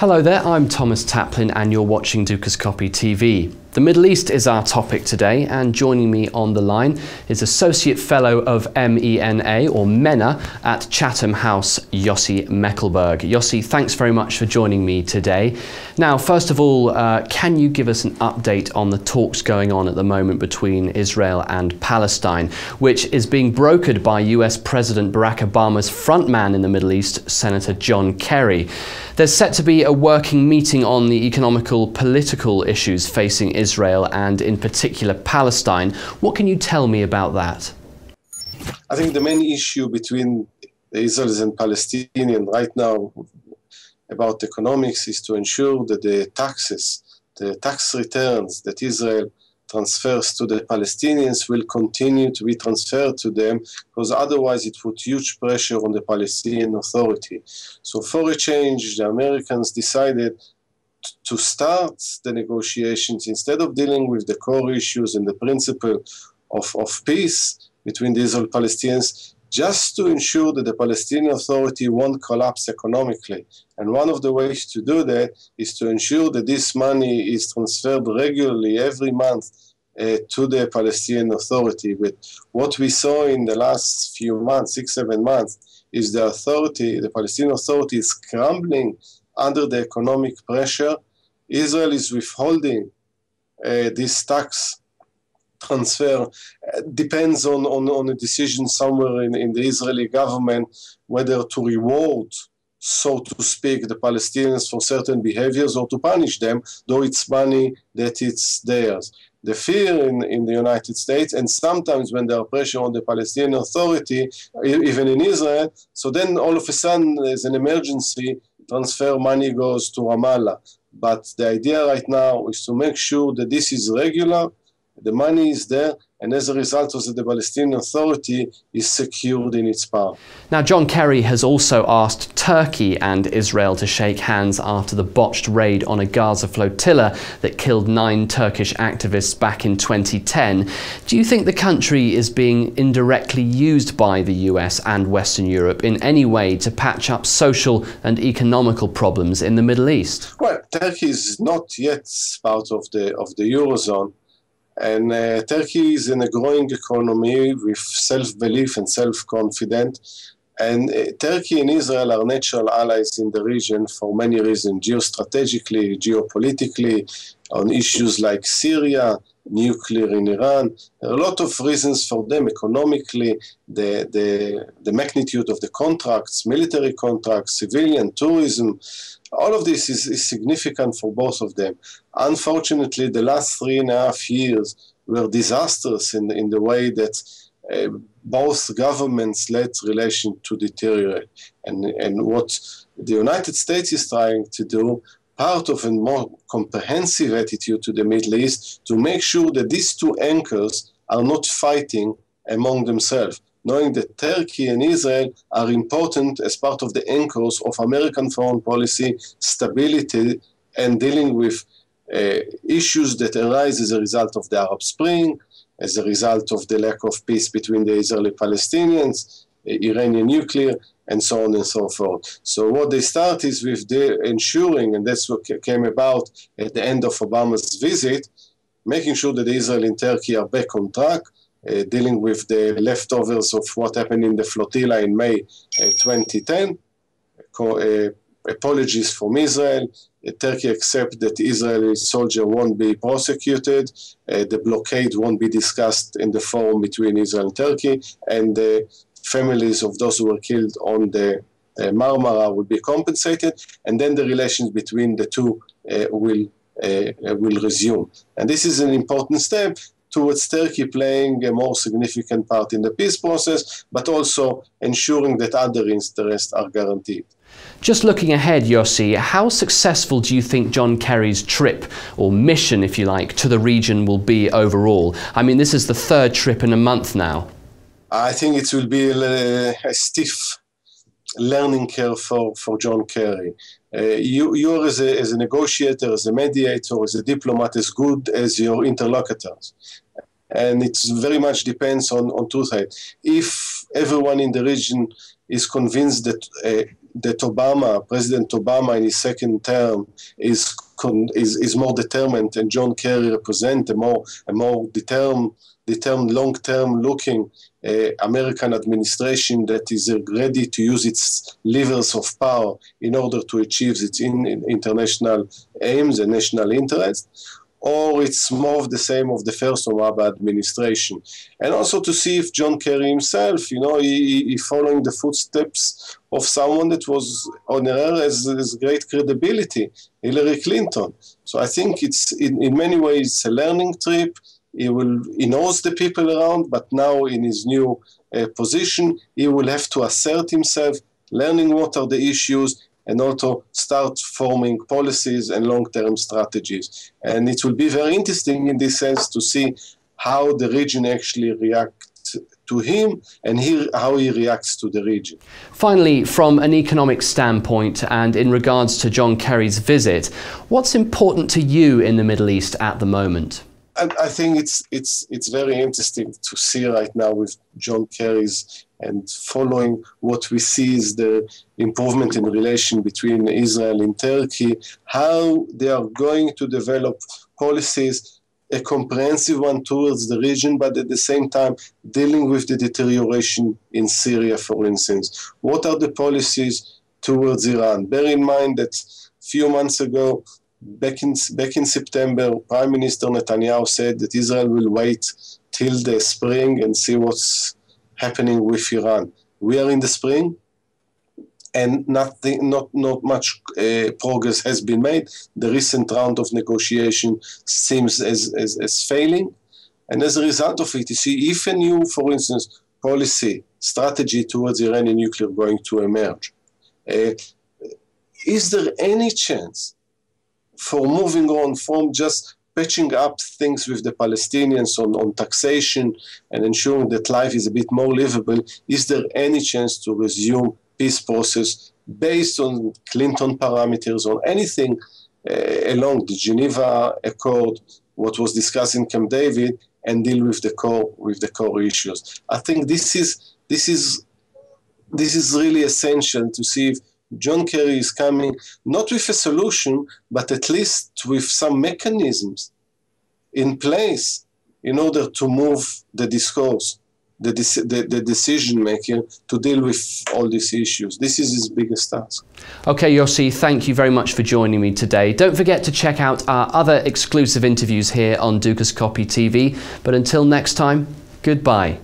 Hello there, I'm Thomas Taplin and you're watching Dukascopy TV. The Middle East is our topic today, and joining me on the line is Associate Fellow of MENA, or MENA, at Chatham House, Yossi Mekelberg. Yossi, thanks very much for joining me today. Now, first of all, can you give us an update on the talks going on at the moment between Israel and Palestine, which is being brokered by US President Barack Obama's frontman in the Middle East, Senator John Kerry. There's set to be a working meeting on the economical, political issues facing Israel and in particular Palestine. What can you tell me about that? I think the main issue between the Israelis and Palestinians right now about economics is to ensure that the taxes, the tax returns that Israel transfers to the Palestinians will continue to be transferred to them, because otherwise it puts huge pressure on the Palestinian Authority. So for a change, the Americans decided to start the negotiations instead of dealing with the core issues and the principle of peace between the Israeli Palestinians, just to ensure that the Palestinian Authority won't collapse economically. And one of the ways to do that is to ensure that this money is transferred regularly every month to the Palestinian Authority. But what we saw in the last few months, 6-7 months, is the Palestinian Authority is crumbling under the economic pressure. Israel is withholding this tax transfer. Depends on a decision somewhere in the Israeli government whether to reward, so to speak, the Palestinians for certain behaviors or to punish them, though it's money that it's theirs. The fear in the United States, and sometimes when there are pressure on the Palestinian Authority, even in Israel, so then all of a sudden there's an emergency, transfer money goes to Ramallah. But the idea right now is to make sure that this is regular, the money is there, and as a result of the Palestinian Authority is secured in its power. Now, John Kerry has also asked Turkey and Israel to shake hands after the botched raid on a Gaza flotilla that killed 9 Turkish activists back in 2010. Do you think the country is being indirectly used by the US and Western Europe in any way to patch up social and economical problems in the Middle East? Well, Turkey is not yet part of the Eurozone. And Turkey is in a growing economy with self-belief and self-confidence. And Turkey and Israel are natural allies in the region for many reasons, geostrategically, geopolitically, on issues like Syria, nuclear in Iran. There are a lot of reasons for them economically, the magnitude of the contracts, military contracts, civilian, tourism. All of this is significant for both of them. Unfortunately, the last 3.5 years were disastrous in the way that both governments led relations to deteriorate. And what the United States is trying to do, part of a more comprehensive attitude to the Middle East, to make sure that these two anchors are not fighting among themselves, knowing that Turkey and Israel are important as part of the anchors of American foreign policy, stability, and dealing with issues that arise as a result of the Arab Spring, as a result of the lack of peace between the Israeli Palestinians, Iranian nuclear, and so on and so forth. So what they start is with the ensuring, and that's what came about at the end of Obama's visit, making sure that Israel and Turkey are back on track, dealing with the leftovers of what happened in the flotilla in May 2010. Apologies from Israel. Turkey accepts that Israeli soldiers won't be prosecuted. The blockade won't be discussed in the forum between Israel and Turkey. And the families of those who were killed on the Marmara will be compensated. And then the relations between the two will resume. And this is an important step towards Turkey playing a more significant part in the peace process, but also ensuring that other interests are guaranteed. Just looking ahead, Yossi, how successful do you think John Kerry's trip, or mission if you like, to the region will be overall? I mean, this is the 3rd trip in a month now. I think it will be a stiff learning curve for John Kerry. You are as a negotiator, as a mediator, as a diplomat, as good as your interlocutors. And it very much depends on two sides. If everyone in the region is convinced that that President Obama in his second term is more determined, and John Kerry represents a more determined, long-term looking American administration that is ready to use its levers of power in order to achieve its international aims and national interests, or it's more of the same of the first Obama administration. And also to see if John Kerry himself, he following the footsteps of someone that was on air as great credibility, Hillary Clinton. So I think it's in many ways it's a learning trip. He knows the people around, but now in his new position, he will have to assert himself, learning what are the issues, and also start forming policies and long-term strategies. And it will be very interesting in this sense to see how the region actually reacts to him and how he reacts to the region. Finally, from an economic standpoint and in regards to John Kerry's visit, what's important to you in the Middle East at the moment? I think it's very interesting to see right now with John Kerry's and following what we see is the improvement in relation between Israel and Turkey, how they are going to develop policies, a comprehensive one towards the region, but at the same time dealing with the deterioration in Syria, for instance. What are the policies towards Iran? Bear in mind that a few months ago, back in September, Prime Minister Netanyahu said that Israel will wait till the spring and see what's happening with Iran. We are in the spring, and not much progress has been made. The recent round of negotiation seems as failing, and as a result of it, you see, if a new, for instance, policy strategy towards Iranian nuclear going to emerge, is there any chance for moving on from just patching up things with the Palestinians on taxation and ensuring that life is a bit more livable? Is there any chance to resume peace process based on Clinton parameters or anything along the Geneva Accord, what was discussed in Camp David, and deal with the core issues? I think this is really essential to see if John Kerry is coming not with a solution, but at least with some mechanisms in place in order to move the discourse, the decision making to deal with all these issues. This is his biggest task. Okay, Yossi, thank you very much for joining me today. Don't forget to check out our other exclusive interviews here on Dukascopy TV. But until next time, goodbye.